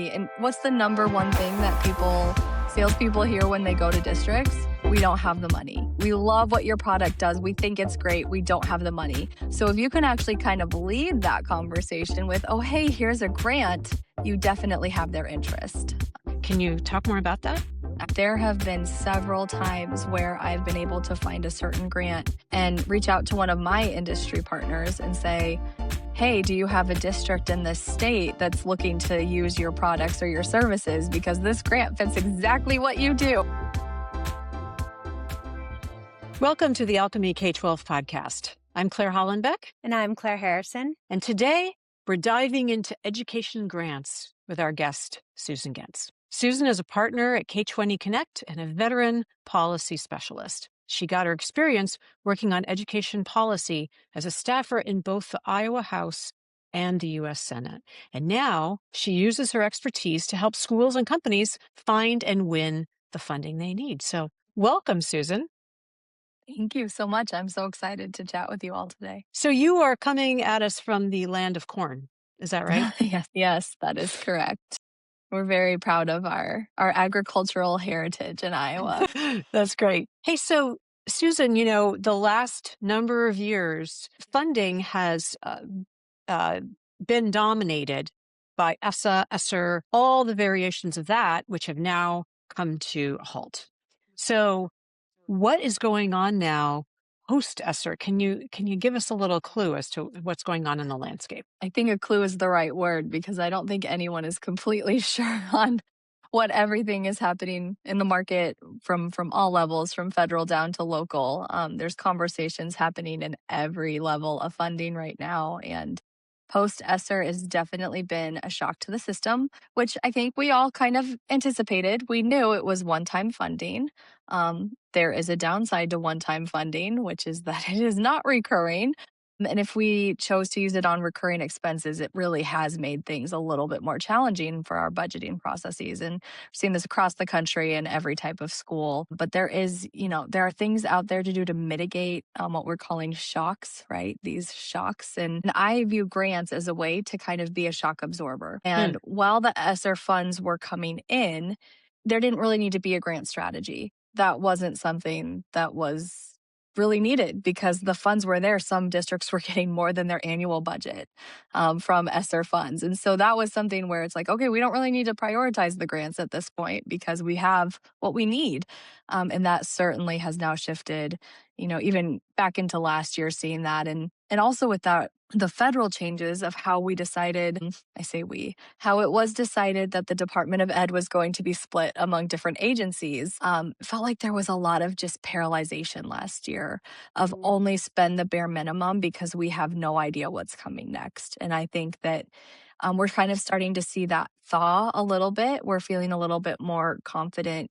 And what's the number one thing that salespeople hear when they go to districts? We don't have the money. We love what your product does. We think it's great. We don't have the money. So if you can actually kind of lead that conversation with, oh, hey, here's a grant, you definitely have their interest. Can you talk more about that? There have been several times where I've been able to find a certain grant and reach out to one of my industry partners and say, hey, do you have a district in this state that's looking to use your products or your services? Because this grant fits exactly what you do. Welcome to the Alchemy K-12 podcast. I'm Claire Hollenbeck. And I'm Claire Harrison. And today we're diving into education grants with our guest, Susan Gentz. Susan is a partner at K-20 Connect and a veteran policy specialist. She got her experience working on education policy as a staffer in both the Iowa House and the U.S. Senate. And now she uses her expertise to help schools and companies find and win the funding they need. So welcome, Susan. Thank you so much. I'm so excited to chat with you all today. So you are coming at us from the land of corn. Is that right? Yes, that is correct. We're very proud of our agricultural heritage in Iowa. That's great. Hey, so Susan, the last number of years, funding has been dominated by ESSER, all the variations of that, which have now come to a halt. So what is going on now post-ESSER? Can you give us a little clue as to what's going on in the landscape? I think a clue is the right word because I don't think anyone is completely sure on what everything is happening in the market from all levels, from federal down to local. There's conversations happening in every level of funding right now. And post-ESSER has definitely been a shock to the system, which I think we all kind of anticipated. We knew it was one-time funding. There is a downside to one-time funding, which is that it is not recurring. And if we chose to use it on recurring expenses, it really has made things a little bit more challenging for our budgeting processes. And we've seen this across the country in every type of school. But there are things out there to do to mitigate what we're calling shocks, right? These shocks. And I view grants as a way to kind of be a shock absorber. And while the ESSER funds were coming in, there didn't really need to be a grant strategy. That wasn't something that was really needed because the funds were there. Some districts were getting more than their annual budget from ESSER funds. And so that was something where it's like, okay, we don't really need to prioritize the grants at this point because we have what we need. And that certainly has now shifted, even back into last year, seeing that. And also with that, the federal changes of how we decided, how it was decided that the Department of Ed was going to be split among different agencies, felt like there was a lot of just paralyzation last year of only spend the bare minimum because we have no idea what's coming next. And I think that we're kind of starting to see that thaw a little bit. We're feeling a little bit more confident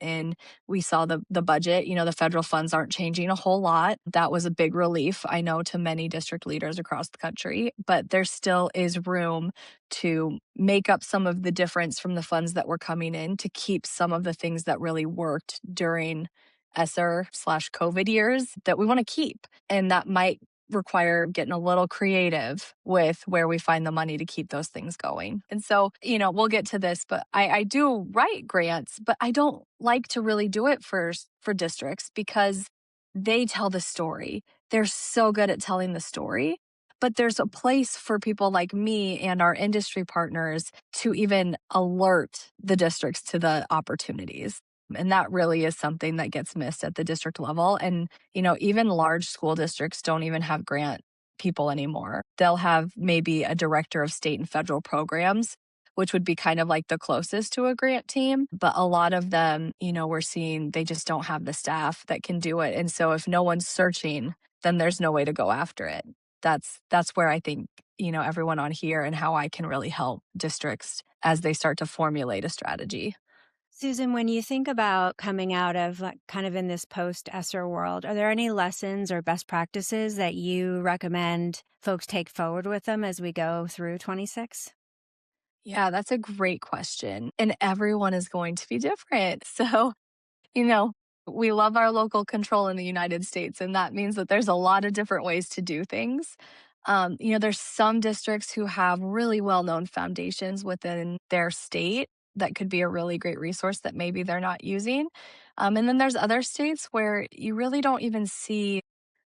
we saw the budget, the federal funds aren't changing a whole lot. That was a big relief, I know, to many district leaders across the country, but there still is room to make up some of the difference from the funds that were coming in to keep some of the things that really worked during ESSER/COVID years that we want to keep. And that might require getting a little creative with where we find the money to keep those things going. And so, we'll get to this, but I do write grants, but I don't like to really do it for districts because they tell the story. They're so good at telling the story. But there's a place for people like me and our industry partners to even alert the districts to the opportunities. And that really is something that gets missed at the district level. And, even large school districts don't even have grant people anymore. They'll have maybe a director of state and federal programs, which would be kind of like the closest to a grant team. But a lot of them, we're seeing they just don't have the staff that can do it. And so if no one's searching, then there's no way to go after it. That's where I think, everyone on here and how I can really help districts as they start to formulate a strategy. Susan, when you think about coming out of kind of in this post-ESSER world, are there any lessons or best practices that you recommend folks take forward with them as we go through 26? Yeah, that's a great question. And everyone is going to be different. So, we love our local control in the United States, and that means that there's a lot of different ways to do things. There's some districts who have really well-known foundations within their state that could be a really great resource that maybe they're not using. And then there's other states where you really don't even see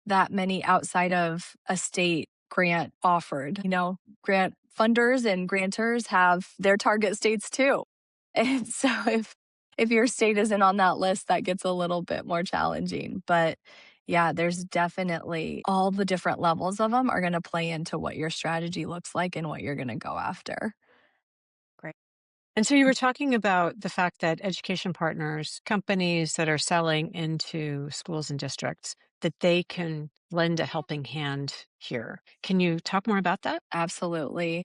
that many outside of a state grant offered. Grant funders and grantors have their target states too. And so if your state isn't on that list, that gets a little bit more challenging. But yeah, there's definitely all the different levels of them are going to play into what your strategy looks like and what you're going to go after. Great. And so you were talking about the fact that education partners, companies that are selling into schools and districts, that they can lend a helping hand here. Can you talk more about that? Absolutely.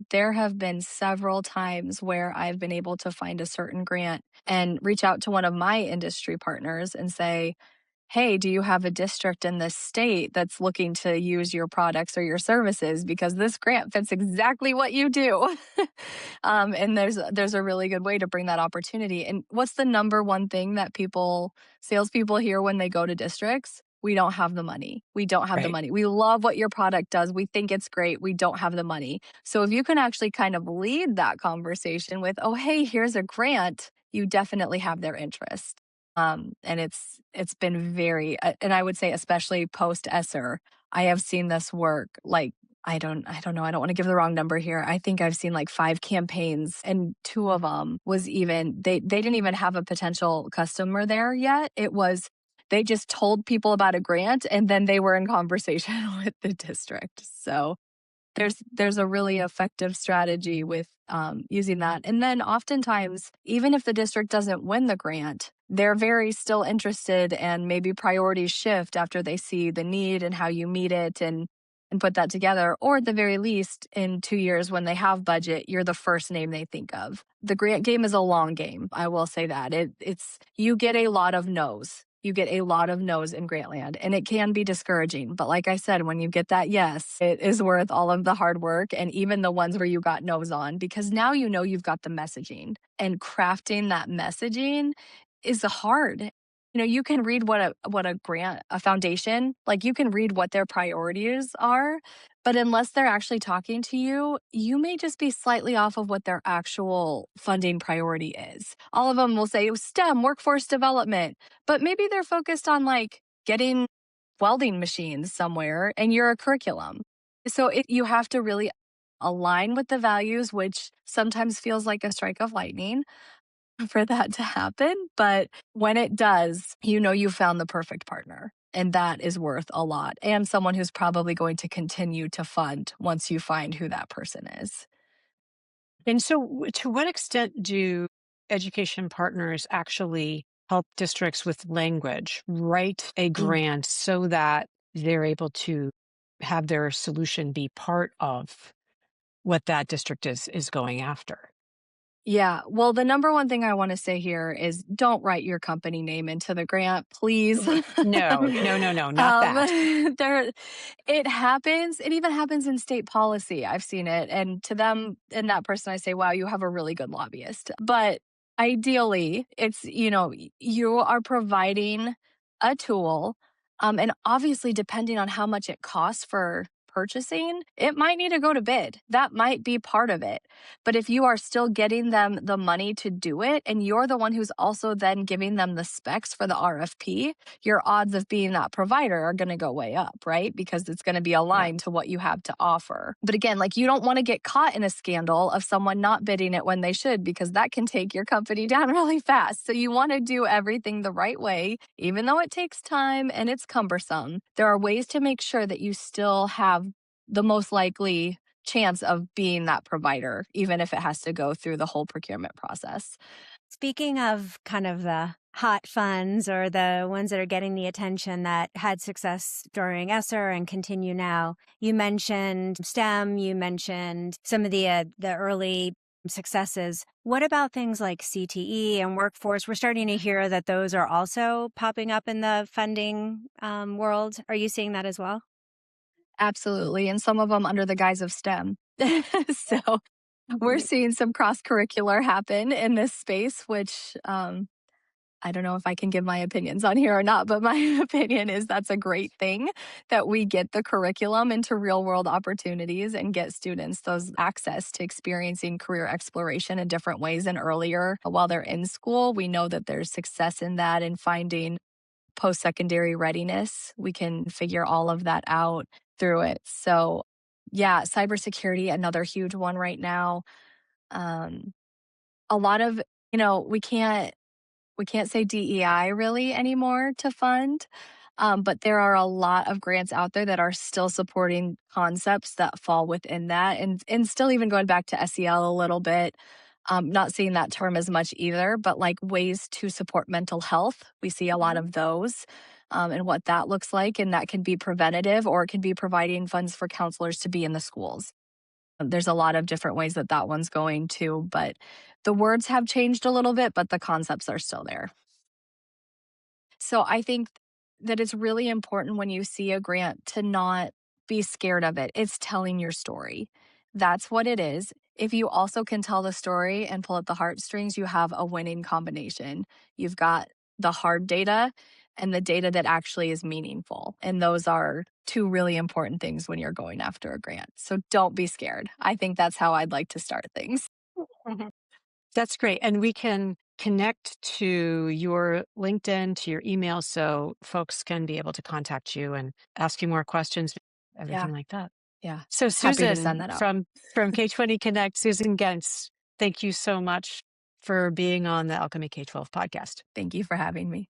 There have been several times where I've been able to find a certain grant and reach out to one of my industry partners and say, hey, do you have a district in this state that's looking to use your products or your services? Because this grant fits exactly what you do. And there's a really good way to bring that opportunity. And what's the number one thing that salespeople hear when they go to districts? We don't have the money. We don't have the Right. money. We love what your product does. We think it's great. We don't have the money. So if you can actually kind of lead that conversation with, oh, hey, here's a grant, you definitely have their interest. And it's been and I would say especially post-ESSER, I have seen this work like I don't know, I don't want to give the wrong number here. I think I've seen like 5 campaigns and 2 of them was even they didn't even have a potential customer there yet. It was they just told people about a grant and then they were in conversation with the district. So there's a really effective strategy with using that. And then oftentimes, even if the district doesn't win the grant, they're very still interested and maybe priorities shift after they see the need and how you meet it and put that together. Or at the very least, in 2 years when they have budget, you're the first name they think of. The grant game is a long game. I will say that. It's you get a lot of no's. You get a lot of no's in Grantland, and it can be discouraging. But like I said, when you get that yes, it is worth all of the hard work and even the ones where you got no's on, because now you know you've got the messaging. And crafting that messaging is hard. You can read a foundation, like you can read what their priorities are, but unless they're actually talking to you, you may just be slightly off of what their actual funding priority is. All of them will say STEM, workforce development, but maybe they're focused on like getting welding machines somewhere and you're a curriculum. So you have to really align with the values, which sometimes feels like a strike of lightning for that to happen. But when it does, you know you found the perfect partner. And that is worth a lot. And someone who's probably going to continue to fund once you find who that person is. And so, to what extent do education partners actually help districts with language, write a Mm. grant so that they're able to have their solution be part of what that district is going after? Yeah. Well, the number one thing I want to say here is don't write your company name into the grant, please. No, no, no, no, not that. There, it happens. It even happens in state policy. I've seen it. And to them and that person, I say, wow, you have a really good lobbyist. But ideally, you are providing a tool. And obviously, depending on how much it costs for purchasing, it might need to go to bid. That might be part of it. But if you are still getting them the money to do it, and you're the one who's also then giving them the specs for the RFP, your odds of being that provider are going to go way up, right? Because it's going to be Yeah. aligned to what you have to offer. But again, like you don't want to get caught in a scandal of someone not bidding it when they should, because that can take your company down really fast. So you want to do everything the right way, even though it takes time and it's cumbersome. There are ways to make sure that you still have the most likely chance of being that provider, even if it has to go through the whole procurement process. Speaking of kind of the hot funds or the ones that are getting the attention that had success during ESSER and continue now, you mentioned STEM, you mentioned some of the early successes. What about things like CTE and workforce? We're starting to hear that those are also popping up in the funding world. Are you seeing that as well? Absolutely. And some of them under the guise of STEM. So we're seeing some cross curricular happen in this space, which I don't know if I can give my opinions on here or not, but my opinion is that's a great thing that we get the curriculum into real world opportunities and get students those access to experiencing career exploration in different ways and earlier while they're in school. We know that there's success in that in finding post-secondary readiness. We can figure all of that out through it. So, yeah, cybersecurity, another huge one right now. Um, a lot of, we can't say DEI really anymore to fund, but there are a lot of grants out there that are still supporting concepts that fall within that, and still even going back to SEL a little bit. Not seeing that term as much either, but like ways to support mental health. We see a lot of those and what that looks like. And that can be preventative or it can be providing funds for counselors to be in the schools. There's a lot of different ways that that one's going to, but the words have changed a little bit, but the concepts are still there. So I think that it's really important when you see a grant to not be scared of it. It's telling your story. That's what it is. If you also can tell the story and pull at the heartstrings, you have a winning combination. You've got the hard data and the data that actually is meaningful. And those are two really important things when you're going after a grant. So don't be scared. I think that's how I'd like to start things. That's great. And we can connect to your LinkedIn, to your email, so folks can be able to contact you and ask you more questions, Yeah. everything like that. Yeah. So Happy to send Susan that out. from K20 Connect, Susan Gentz, thank you so much for being on the Alchemy K-12 podcast. Thank you for having me.